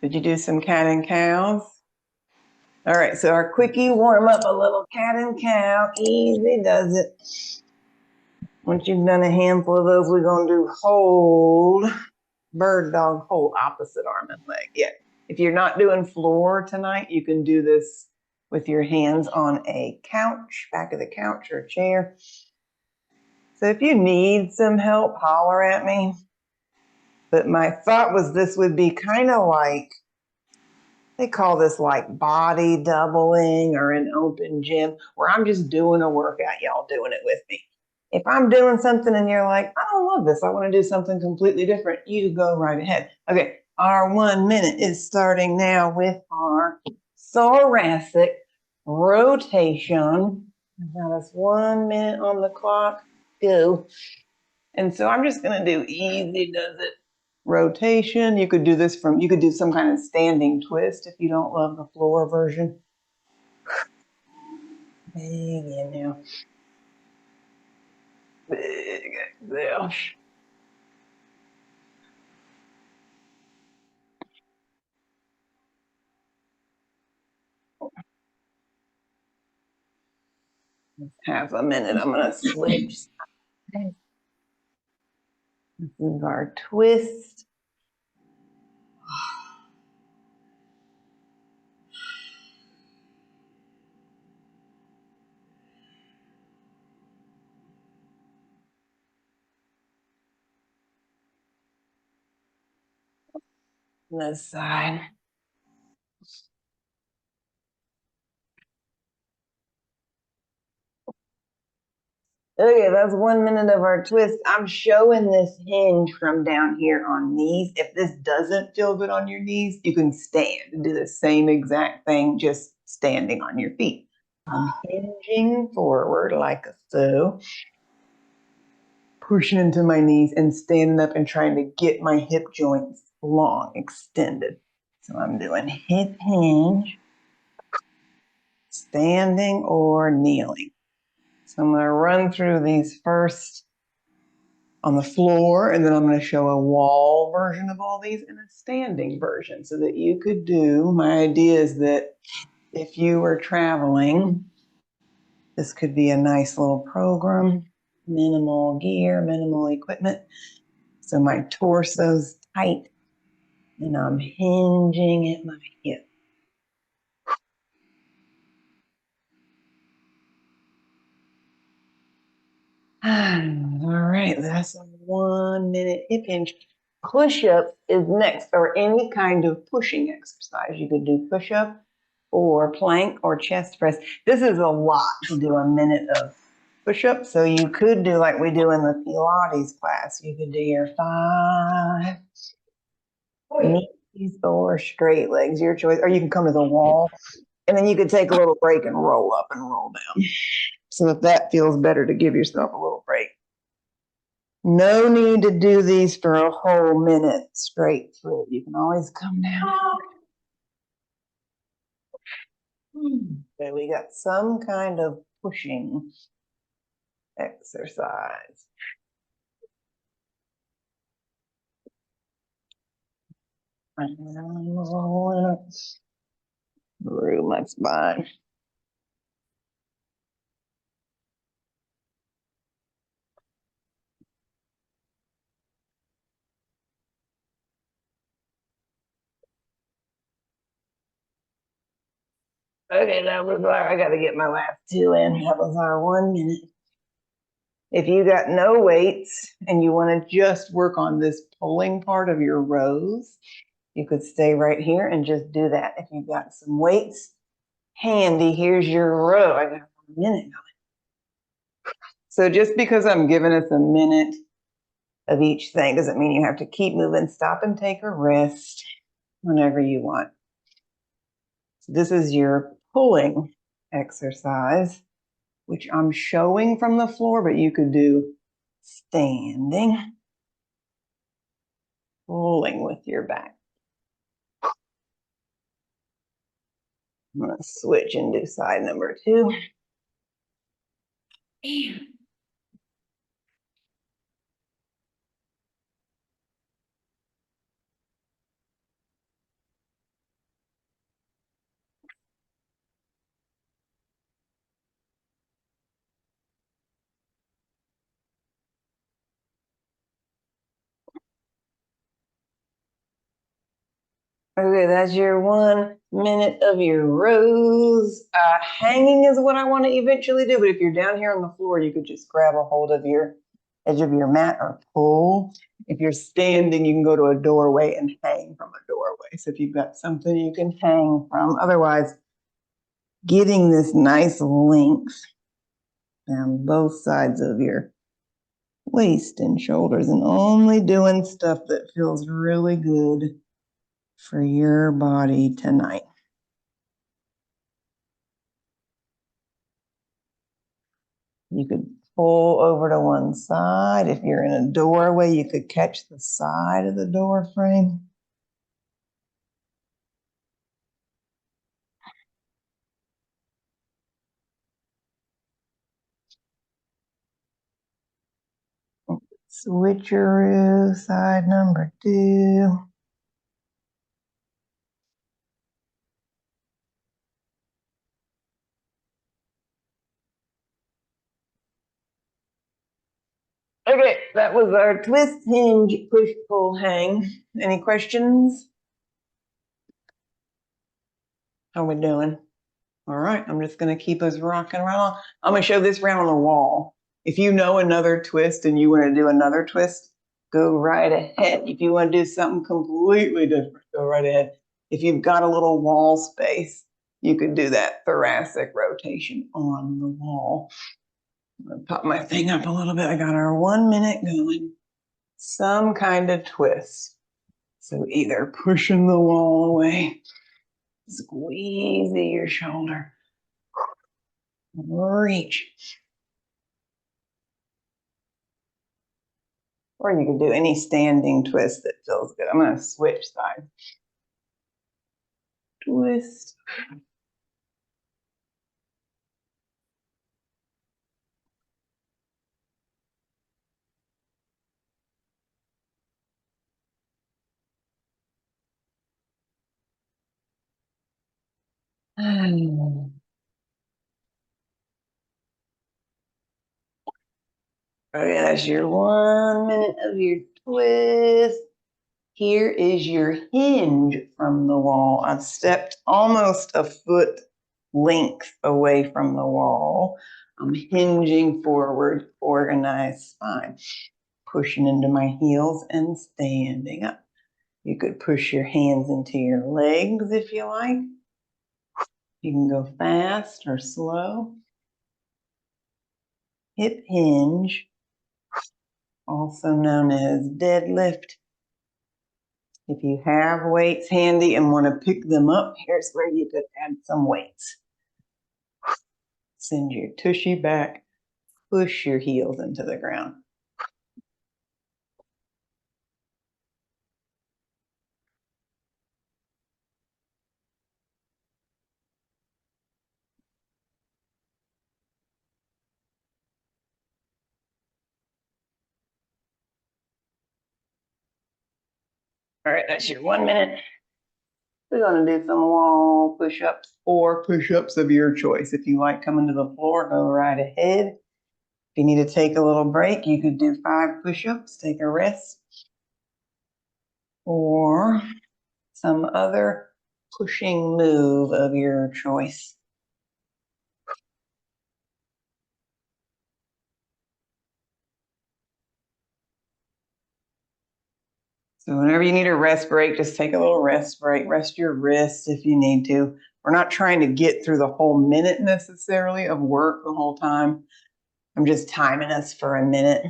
Did you do some cat and cows? All right, so our quickie warm up, a little cat and cow. Easy does it. Once you've done a handful of those, we're going to do hold, bird dog, hold, opposite arm and leg. Yeah. If you're not doing floor tonight, you can do this with your hands on a couch, back of the couch or chair. So if you need some help, holler at me. But my thought was this would be kind of like, they call this like body doubling or an open gym, where I'm just doing a workout, y'all doing it with me. If I'm doing something and you're like, I don't love this, I want to do something completely different, you go right ahead. Okay, our 1 minute is starting now with our thoracic rotation. Now that's 1 minute on the clock. Go. And so I'm just going to do easy does it rotation. You could do this you could do some kind of standing twist if you don't love the floor version. Big inhale. Big exhale. Half a minute. I'm going to switch. This is our twist. This side. Okay, that's 1 minute of our twist. I'm showing this hinge from down here on knees. If this doesn't feel good on your knees, you can stand and do the same exact thing, just standing on your feet. I'm hinging forward like so, pushing into my knees and standing up and trying to get my hip joints long, extended. So I'm doing hip hinge, standing or kneeling. So I'm going to run through these first on the floor, and then I'm going to show a wall version of all these and a standing version so that you could do. My idea is that if you were traveling, this could be a nice little program, minimal gear, minimal equipment. So my torso's tight and I'm hinging at my hip. All right, that's a 1 minute hip hinge. Push-up is next, or any kind of pushing exercise. You could do push-up or plank or chest press. This is a lot to do a minute of push-up. So you could do like we do in the Pilates class. You could do your 5 knees or straight legs, your choice. Or you can come to the wall and then you could take a little break and roll up and roll down. So if that feels better, to give yourself a little break. No need to do these for a whole minute straight through. You can always come down. Okay, we got some kind of pushing exercise. Through my spine. Okay, that was I got to get my last 2 in. That was our 1 minute. If you got no weights and you want to just work on this pulling part of your rows, you could stay right here and just do that. If you've got some weights handy, here's your row. I got 1 minute going. So just because I'm giving us a minute of each thing doesn't mean you have to keep moving. Stop and take a rest whenever you want. So this is your pulling exercise, which I'm showing from the floor, but you could do standing, pulling with your back. I'm going to switch and do side number 2. Okay, that's your 1 minute of your rows. Hanging is what I want to eventually do, but if you're down here on the floor, you could just grab a hold of your edge of your mat or pull. If you're standing, you can go to a doorway and hang from a doorway. So if you've got something you can hang from, otherwise, getting this nice length down both sides of your waist and shoulders and only doing stuff that feels really good for your body tonight. You could pull over to one side. If you're in a doorway, you could catch the side of the door frame. Switcheroo, side number 2. Okay, that was our twist, hinge, push, pull, hang. Any questions? How we doing? All right, I'm just going to keep us rocking right on. I'm going to show this round on the wall. If you know another twist and you want to do another twist, go right ahead. If you want to do something completely different, go right ahead. If you've got a little wall space, you could do that thoracic rotation on the wall. I'm going to pop my thing up a little bit. I got our 1 minute going. Some kind of twist. So either pushing the wall away, squeeze your shoulder, reach. Or you could do any standing twist that feels good. I'm going to switch sides. Twist. Okay, that's your 1 minute of your twist. Here is your hinge from the wall. I've stepped almost a foot length away from the wall. I'm hinging forward, organized spine, pushing into my heels and standing up. You could push your hands into your legs if you like. You can go fast or slow. Hip hinge, also known as deadlift. If you have weights handy and want to pick them up, here's where you could add some weights. Send your tushy back, push your heels into the ground. All right, that's your 1 minute. We're going to do some wall push-ups or push-ups of your choice. If you like coming to the floor, go right ahead. If you need to take a little break, you could do 5 push-ups, take a rest, or some other pushing move of your choice. So whenever you need a rest break, just take a little rest break. Rest your wrists if you need to. We're not trying to get through the whole minute necessarily of work the whole time. I'm just timing us for a minute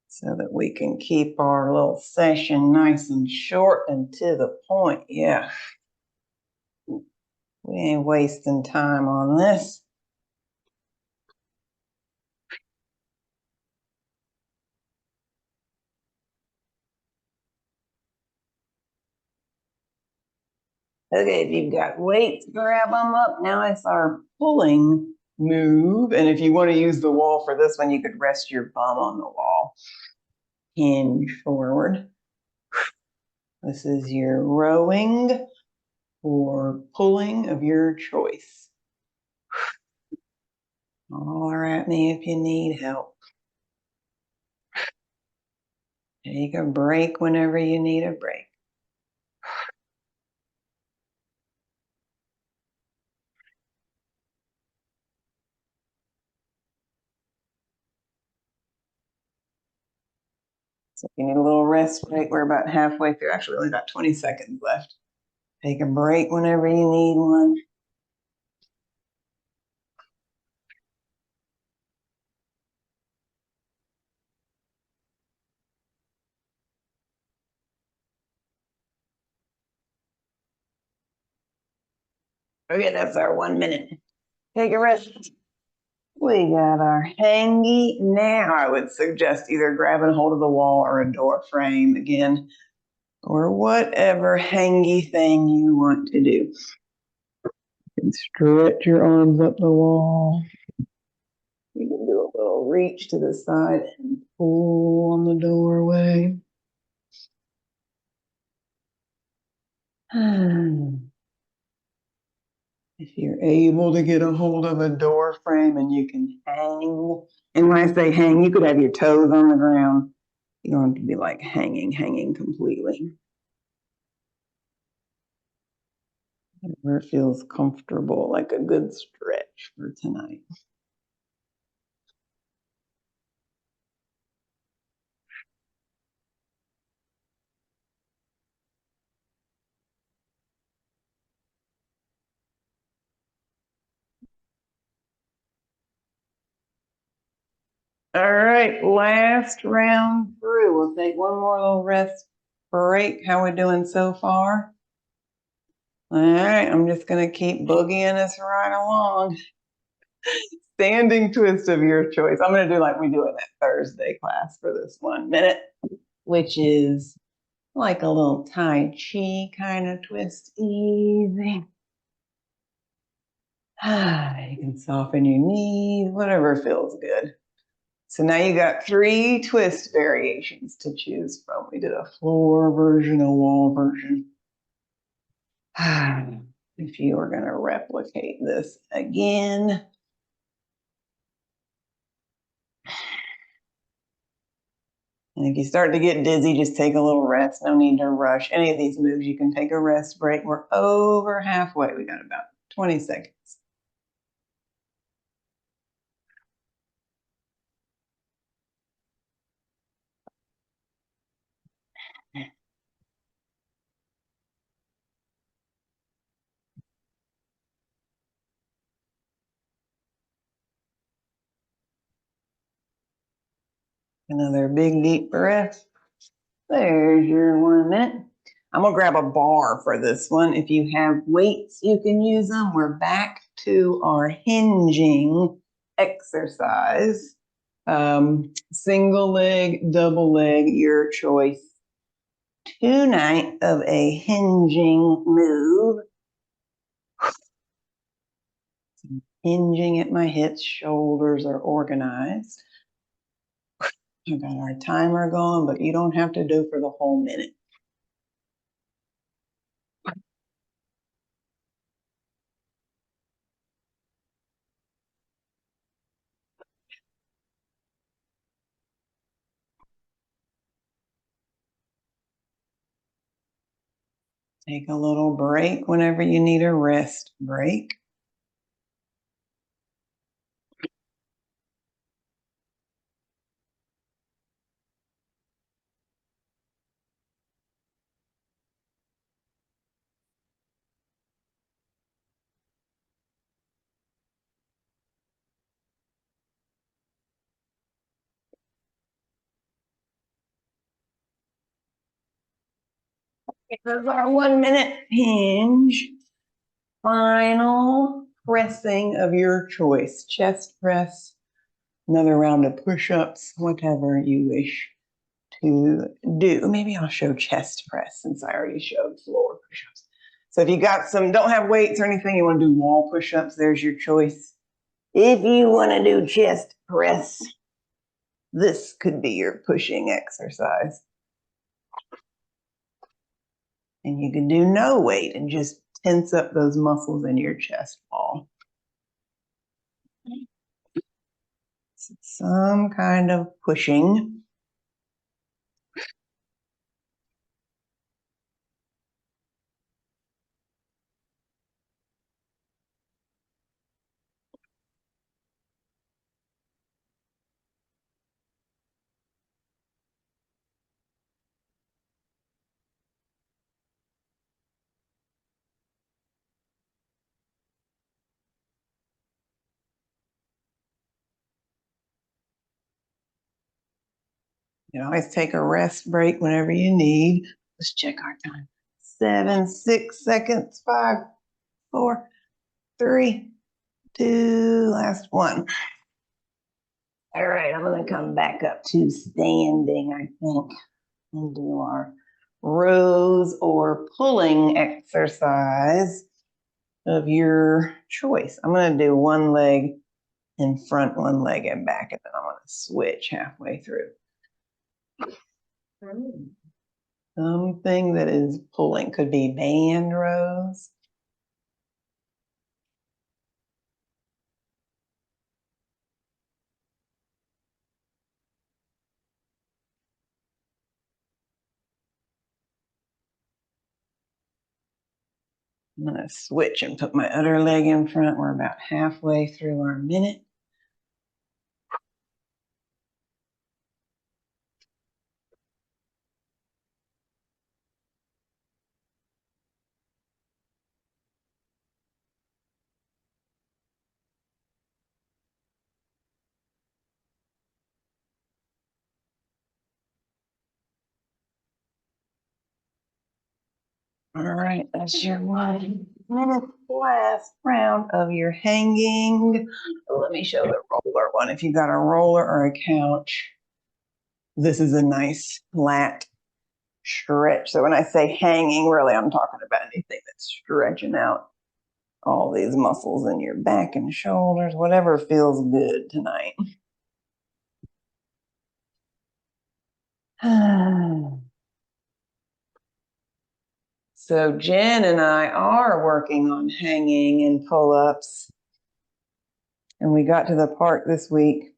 so that we can keep our little session nice and short and to the point. Yeah. We ain't wasting time on this. Okay, if you've got weights, grab them up. Now it's our pulling move. And if you want to use the wall for this one, you could rest your bum on the wall. Hinge forward. This is your rowing or pulling of your choice. Holler at me if you need help. Take a break whenever you need a break. So if you need a little rest break, we're about halfway through. Actually, only got 20 seconds left. Take a break whenever you need one. Okay, that's our 1 minute. Take a rest. We got our hangy. Now I would suggest either grabbing a hold of the wall or a door frame again, or whatever hangy thing you want to do. You can stretch your arms up the wall. You can do a little reach to the side and pull on the doorway. If you're able to get a hold of a door frame and you can hang, and when I say hang, you could have your toes on the ground. You don't have to be like hanging completely. Where it feels comfortable, like a good stretch for tonight. All right, last round through. We'll take one more little rest break. How we doing so far? All right, I'm just gonna keep boogieing us right along. Standing twist of your choice. I'm gonna do like we do in that Thursday class for this 1 minute, which is like a little Tai Chi kind of twist, easy. You can soften your knees, whatever feels good. So now you got 3 twist variations to choose from. We did a floor version, a wall version. If you are going to replicate this again, and if you start to get dizzy, just take a little rest. No need to rush any of these moves. You can take a rest break. We're over halfway. We got about 20 seconds. Another big deep breath. There's your 1 minute. I'm gonna grab a bar for this one. If you have weights, you can use them. We're back to our hinging exercise. Single leg, double leg, your choice. Tonight of a hinging move. Hinging at my hips, shoulders are organized. I've got our timer going, but you don't have to do for the whole minute. Take a little break whenever you need a rest break. This is our 1 minute hinge. Final pressing of your choice. Chest press, another round of push-ups, whatever you wish to do. Maybe I'll show chest press since I already showed floor push-ups. So if you got some, don't have weights or anything, you want to do wall push-ups, there's your choice. If you want to do chest press, this could be your pushing exercise. And you can do no weight and just tense up those muscles in your chest wall. Some kind of pushing. You can always take a rest break whenever you need. Let's check our time. 7, 6 seconds, 5, 4, 3, 2, last one. All right, I'm gonna come back up to standing, I think, and do our rows or pulling exercise of your choice. I'm gonna do one leg in front, one leg in back, and then I'm gonna switch halfway through. Something that is pulling could be band rows. I'm gonna switch and put my other leg in front. We're about halfway through our minute. All right, that's your 1 minute last round of your hanging. Let me show the roller one. If you got a roller or a couch, this is a nice flat stretch. So when I say hanging, really, I'm talking about anything that's stretching out all these muscles in your back and shoulders, whatever feels good tonight. So Jen and I are working on hanging and pull-ups. And we got to the park this week,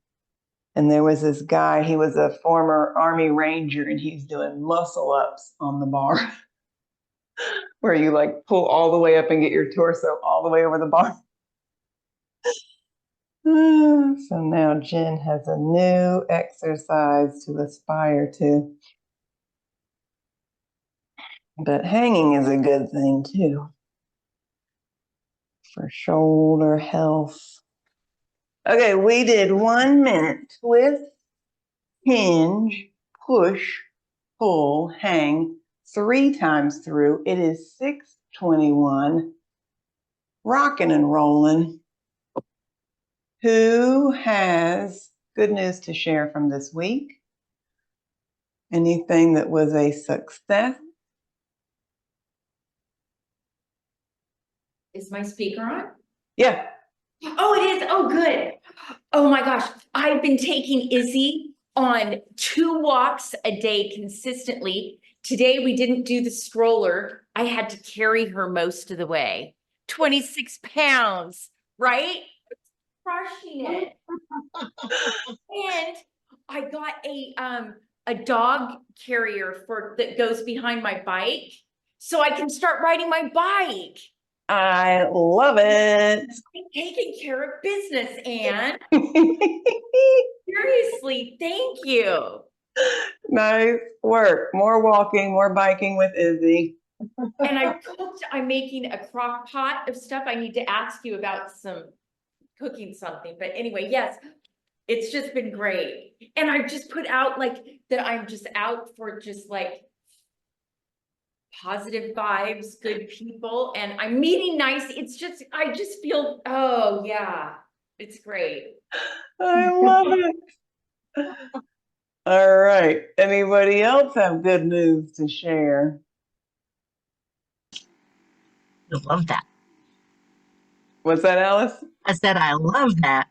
and there was this guy, he was a former Army Ranger, and he's doing muscle ups on the bar where you like pull all the way up and get your torso all the way over the bar. So now Jen has a new exercise to aspire to. But hanging is a good thing too for shoulder health. Okay, we did 1 minute twist, hinge, push, pull, hang 3 times through. It is 6:21. Rocking and rolling. Who has good news to share from this week? Anything that was a success? Is my speaker on? Yeah. Oh, it is. Oh, good. Oh my gosh. I've been taking Izzy on 2 walks a day consistently. Today we didn't do the stroller. I had to carry her most of the way. 26 pounds, right? Crushing it. And I got a dog carrier that goes behind my bike so I can start riding my bike. I love it. I'm taking care of business, Anne. Seriously, thank you. Nice work. More walking, more biking with Izzy. And I'm making a crock pot of stuff. I need to ask you about cooking something. But anyway, yes, it's just been great. And I've just put out like that I'm just out for just like positive vibes, good people, and I'm meeting nice. I just feel, oh yeah, it's great. I love it. All right. Anybody else have good news to share? I love that. What's that, Alice? I said, I love that.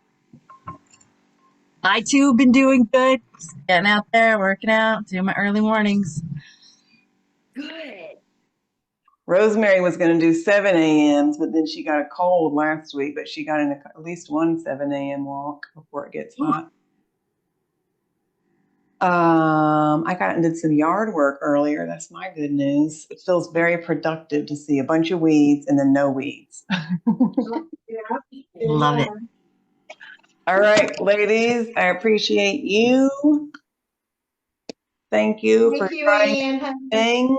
I too have been doing good. Just getting out there, working out, doing my early mornings. Good. Rosemary was going to do 7 a.m.s, but then she got a cold last week, but she got in at least one 7 a.m. walk before it gets hot. I got and did some yard work earlier. That's my good news. It feels very productive to see a bunch of weeds and then no weeds. Love it. All right, ladies, I appreciate you. Thank you for trying to sing.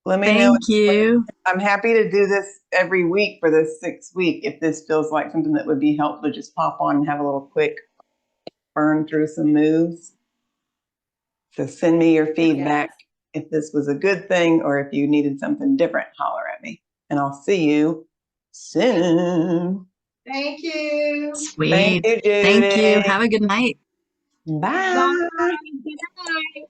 Let me know. Thank you. I'm happy to do this every week for this 6th week. If this feels like something that would be helpful, just pop on and have a little quick burn through some moves. So send me your feedback if this was a good thing or if you needed something different, holler at me. And I'll see you soon. Thank you. Sweet. Thank you, Judy. Thank you. Have a good night. Bye. Bye. Good night.